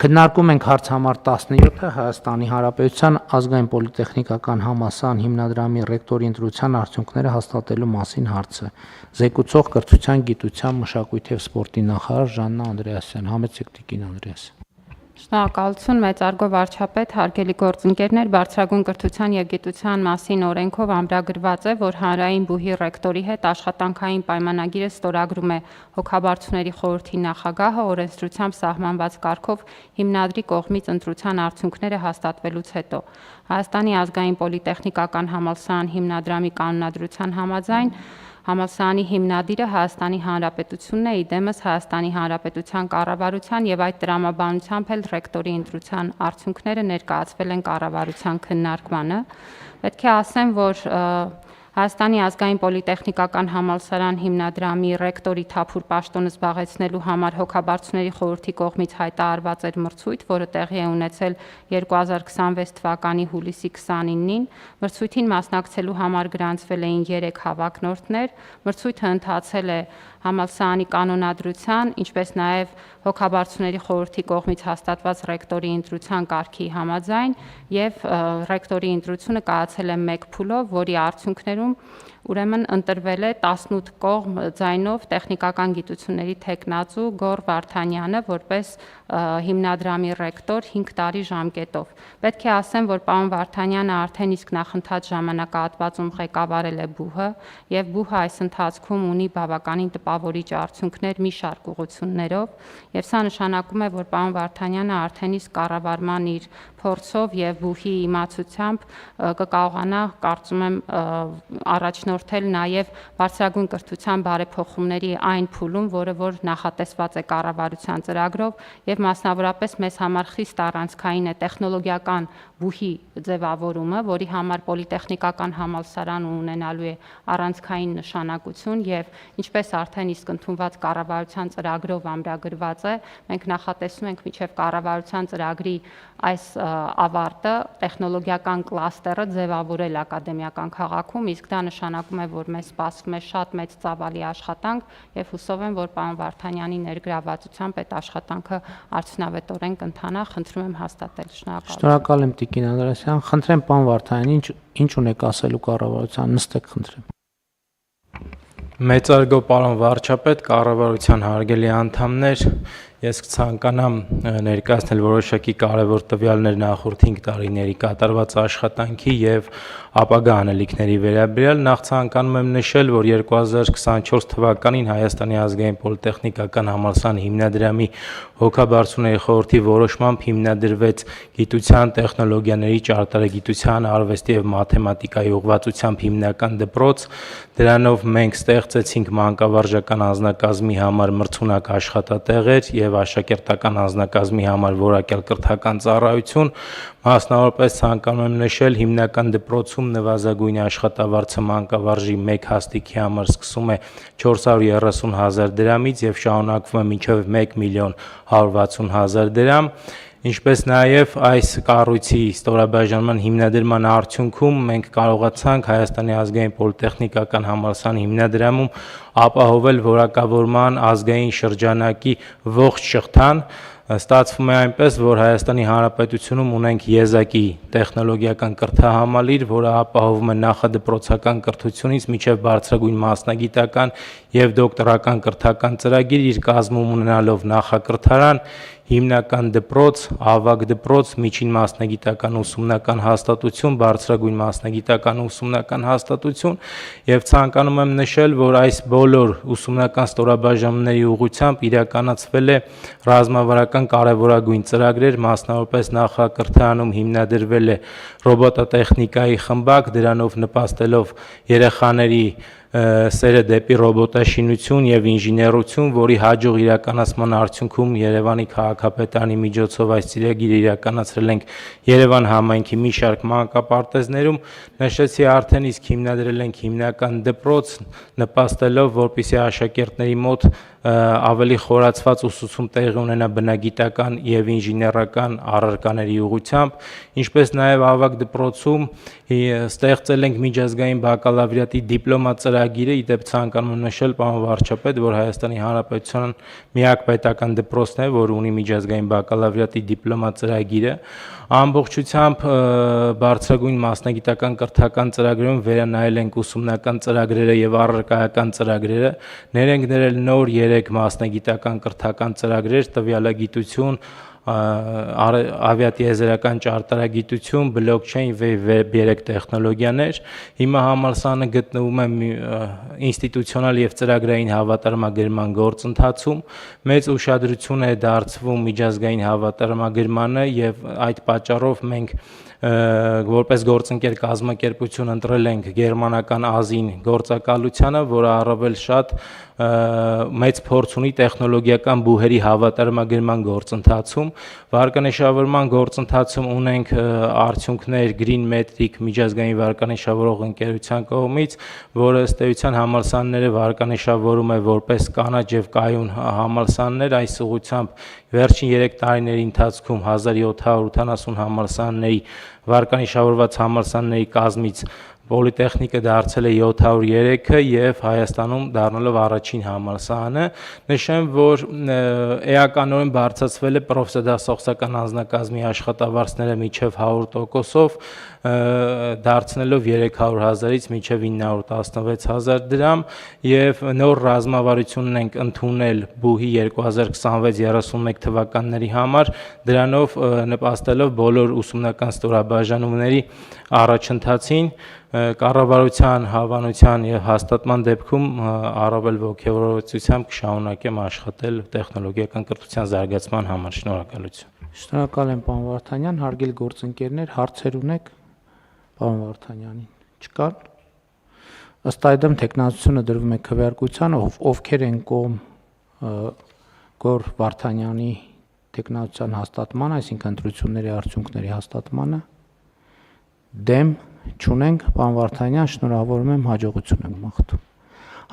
Քննարկում ենք հարց համար 17-ը Հայաստանի Հանրապետության ազգային պոլիտեխնիկական համալսարան հիմնադրամի ռեկտորի ընտրության արդյունքները հաստատելու մասին հարցը։ Զեկուցող կրթության, գիտության, մշակույթի և սպորտի նախարար Ժաննա Անդրեասյան։ Համեցեք Տիկին Անդրեաս։ Շնորհակալություն, մեծարգո վարչապետ, հարգելի գործընկերներ, բարձրագույն կրթության և գիտության մասին օրենքով ամրագրված է, որ հանրային բուհի ռեկտորի հետ աշխատանքային պայմանագիրը ստորագրում է հոգաբարձուների խորհրդի նախագահը օրենսդրությամբ սահմանված կարգով հիմնադրի կողմից ընտրության արդյունքները հաստատվելուց հետո։ Հայաստանի ազգային պոլիտեխնիկական համալսարան հիմնադրամի կանոնադրության համաձայն համալսարանի հիմնադիրը Հայաստանի Հանրապետությունն է, իդեմս Հայաստանի Հանրապետության կառավարության և այդ տրամաբանությամբ էլ ռեկտորի ընտրության արդյունքները ներկայացվել են կառավարության քննարկմանը։ Պետք է ասեմ, որ Հայաստանի ազգային պոլիտեխնիկական համալսարան հիմնադրամի ռեկտորի թափուր պաշտոնը զբաղեցնելու համար հոգաբարձուների խորհրդի կողմից հայտարարված էր մրցույթ, որը տեղի է ունեցել 2026 թվականի հուլիսի 29-ին։ Մրցույթին մասնակցելու համար գրանցվել էին 3 հավակնորդներ։ Մրցույթը ընթացել է համալսարանի կանոնադրության, ինչպես նաև հոգաբարձուների խորհրդի կողմից հաստատված ռեկտորի ընտրության կարգի համաձայն և ռեկտորի ընտրությունը կայացել է 1 փուլով, որի արդյունքներում ուրեմն ընտրվել է 18 կողմ ձայնով տեխնիկական գիտությունների թեկնածու Գոռ Վարդանյանը որպես հիմնադրամի ռեկտոր 5 տարի ժամկետով։ Պետք է ասեմ, որ պարոն Վարդանյանը արդեն իսկ նախընթաց ժամանակահատվածում ղեկավարել է բուհը և բուհը այս ընթացքում ունի բավականին տպավորիչ արդյունքներ մի շարք ուղղություններով և սա նշանակում է, որ պարոն Վարդանյանը արդեն իսկ կառավարման իր փորձով և բուհի իմացությամբ կկարողանա, կարծում եմ, առաջնորդել նաև բարձրագույն կրթության բարեփոխումների այն փուլում, որը որ նախատեսված է կառավարության ծրագրով և մասնավորապես մեզ համար խիստ առանցքային է տեխնոլոգիական բուհի ձևավորումը, որի համար պոլիտեխնիկական համալսարանը ունենալու է առանցքային նշանակություն և ինչպես արդեն իսկ ընդունված կառավարության ծրագրով ամրագրված է, մենք նախատեսում ենք մինչև կառավարության ծրագրի այս ավարտը տեխնոլոգիական կլաստերը ձևավորել ակադեմիական քաղաքում, իսկ դա նշանակում է, որ մեզ սպասվում է շատ մեծ ծավալի աշխատանք և հուսով եմ, որ պարոն Վարդանյանի ներգրավվածությամբ այդ աշխատանքը արդյունավետորեն կընթանա, խնդրում եմ հաստատել։ Շնորհակալ եմ Տիկին Անդրեասյան, խնդրեմ պարոն Վարդանյան, ինչ ունեք ասելու կառավարության, նստեք խնդրեմ։ Մեծարգո պարոն վարչապետ, կառավարության հարգելի անդամներ, ես կցանկանամ ներկայացնել որոշակի կարևոր տվյալներ նախորդ 5 տարիների կատարված աշխատանքի և ապագա անելիքների վերաբերյալ։ Նախ ցանկանում եմ նշել, որ 2024 թվականին Հայաստանի ազգային պոլիտեխնիկական համալսարան հիմնադրամի հոգաբարձուների խորհրդի որոշմամբ հիմնադրվեց գիտության, տեխնոլոգիաների, ճարտարագիտության, արվեստի և մաթեմատիկայի ուղղվածությամբ հիմնական դպրոց։ Դրանով մենք ստեղծեցինք մանկավարժական անձնակազմի համար մրցունակ աշխատատեղեր և աշակերտական անձնակազմի համար որակյալ կրթական ծառայություն։ Մասնավորապես ցանկանում եմ նշել, հիմնական դպրոցում նվազագույն աշխատավարձը մանկավարժի 1 հաստիքի համար սկսում է 430,000 դրամից և շարունակվում է մինչև 1,160,000 դրամ։ Ինչպես նաև այս կառույցի ստորաբաժանման հիմնադրման արդյունքում մենք կարողացանք Հայաստանի ազգային պոլիտեխնիկական համալսարանի հիմնադրամում ապահովել որակավորման ազգային շրջանակի ողջ շղթան։ Ստացվում է այնպես, որ Հայաստանի Հանրապետությունում ունենք եզակի տեխնոլոգիական կրթահամալիր, որը ապահովում է նախադպրոցական կրթությունից մինչև բարձրագույն մասնագիտական և դոկտորական կրթական ծրագիր, իր կազմում ունենալով նախակրթարան, հիմնական դպրոց, ավագ դպրոց, միջին մասնագիտական ուսումնական հաստատություն, բարձրագույն մասնագիտական ուսումնական հաստատություն և ցանկանում եմ նշել, որ այս բոլոր ուսումնական ստորաբաժանումների ուղղությամբ իրականացվել է ռազմավարական կարևորագույն ծրագրեր, մասնավորապես նախակրթարանում հիմնադրվել է ռոբոտատեխնիկայի խմբակ, դրանով նպաստելով երեխաների սերը դեպի ռոբոտաշինություն և ինժեներություն, որի հաջող իրականացման արդյունքում Երևանի քաղաքապետարանի միջոցով այս ծրագիրը իրականացրել ենք Երևան համայնքի մի շարք մանկապարտեզներում։ Նշեցի արդեն իսկ հիմնադրել ենք հիմնական դպրոց, նպաստելով, որպեսզի աշակերտների մոտ ավելի խորացված ուսուցում տեղի ունենա բնագիտական եւ ինժեներական առարկաների ուղղությամբ, ինչպես նաեւ ավագ դպրոցում ստեղծել ենք միջազգային բակալավրիատի դիպլոմա ծրագիրը, իդեպ ցանկանում եմ նշել, պարոն վարչապետ, որ Հայաստանի Հանրապետության միակ պետական դպրոցն է, որ ունի միջազգային բակալավրիատի դիպլոմա ծրագիրը, ամբողջությամբ բարձրագույն մասնագիտական կրթական ծրագրերում վերանայել ենք ուսումնական ծրագրերը եւ առարկայական ծրագրերը, ներենք դրել նոր 3 մասնագիտական կրթական ծրագրեր, տվյալագիտություն, ավիատիեզերական ճարտարագիտություն, բլոկչեյն Web 3 տեխնոլոգիաներ։ Հիմա համալսարանը գտնվում է ինստիտուցիոնալ եւ ծրագրային հավատարմագրման գործընթացում, մեծ ուշադրություն է դարձվում միջազգային հավատարմագրմանը եւ այդ պատճառով մենք որպես գործընկեր կազմակերպություն ընտրել ենք գերմանական Ազին գործակալությանը, որը առավել շատ մեծ փորձ ունի տեխնոլոգիական բուհերի հավատարմագրման գործընթացում, վարկանիշավորման գործընթացում ունենք արդյունքներ Green Metric միջազգային վարկանիշավորող ընկերության կողմից, որը ըստ էության համալսարանները վարկանիշավորում է որպես կանաչ եւ կայուն համալսարաններ, այս ուղղությամբ վերջին 3 տարիների ընթացքում 1780 համալսարանների վարկանիշավորված համալսարանների կազմից Պոլիտեխնիկը դարձել է 703-ը եւ Հայաստանում դառնալով առաջին համալսարանը։ Նշեմ, որ էականորեն բարձրացվել է պրոֆեսիոնալ անձնակազմի աշխատավարձները մինչև 100%-ով, դարձնելով 300,000-ից մինչև 916,000 դրամ եւ նոր ռազմավարություն ենք ընդունել բուհի 2026-31 թվականների համար, դրանով նպաստելով բոլոր ուսումնական ստորաբաժանումների առաջընթացին, կառավարության հավանության եւ հաստատման դեպքում առավել ողջավորությամբ կշարունակեմ աշխատել տեխնոլոգիական կրթության զարգացման համար։ Շնորհակալություն։ Շնորհակալ եմ, պարոն Վարդանյան, հարգելի գործընկերներ, հարցեր ունեք պարոն Վարդանյանին։ Չկան։ Ըստ այդմ տեխնացությունը դրվում է քվեարկության, ովքեր են կողմ Գոր Վարդանյանի տեխնացիան հաստատման, այսինքն ընտրությունների արդյունքների հաստատմանը, դեմ չունենք, պարոն Վարդանյան, շնորհավորում եմ, հաջողություն եմ մաղթում։